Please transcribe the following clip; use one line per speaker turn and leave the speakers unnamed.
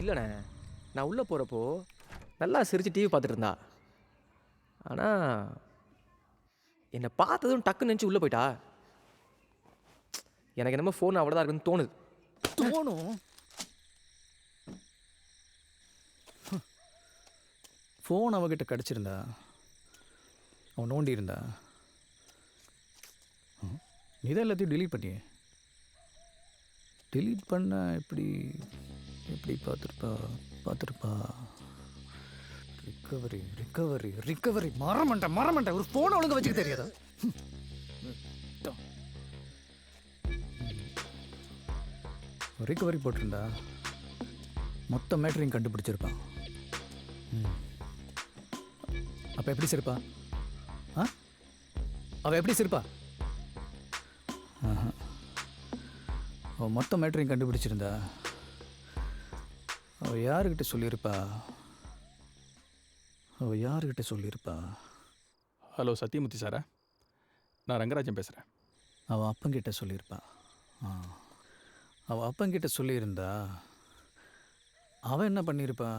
இல்லைண்ணே, நான் உள்ளே போகிறப்போ நல்லா சிரிச்சு டிவி பார்த்துட்டு இருந்தா. ஆனால் என்னை பார்த்ததும் டக்குன்னு நினச்சி உள்ளே போயிட்டா. எனக்கு என்னமோ ஃபோன் அவ்வளோதான் இருக்குன்னு தோணுது.
தோணும். ஃபோன் அவகிட்ட கிடச்சிருந்தா, அவன் நோண்டி இருந்தா, நீ தான் எல்லாத்தையும் delete பண்ணியே. delete பண்ண எப்படி எப்படி பார்த்துருப்பா. ரிகவரி மறமாட்டேன். ஒரு ஃபோன் ஒழுங்க வச்சுக்க தெரியாதா? ரிகவரி போட்டிருந்தா மொத்த மேட்டரையும் கண்டுபிடிச்சிருப்பான். அப்போ எப்படி சிரிப்பா? அவள் எப்படி சிரிப்பா? அவள் மொத்த மேட்டரையும் கண்டுபிடிச்சிருந்தா அவள் யாருக்கிட்ட சொல்லியிருப்பா?
ஹலோ சத்யமூர்த்தி சாரா, நான் ரங்கராஜன் பேசுகிறேன்.
அவள் அப்பங்கிட்ட சொல்லியிருப்பா. அவள் அப்பங்கிட்ட சொல்லியிருந்தா அவன் என்ன பண்ணியிருப்பா?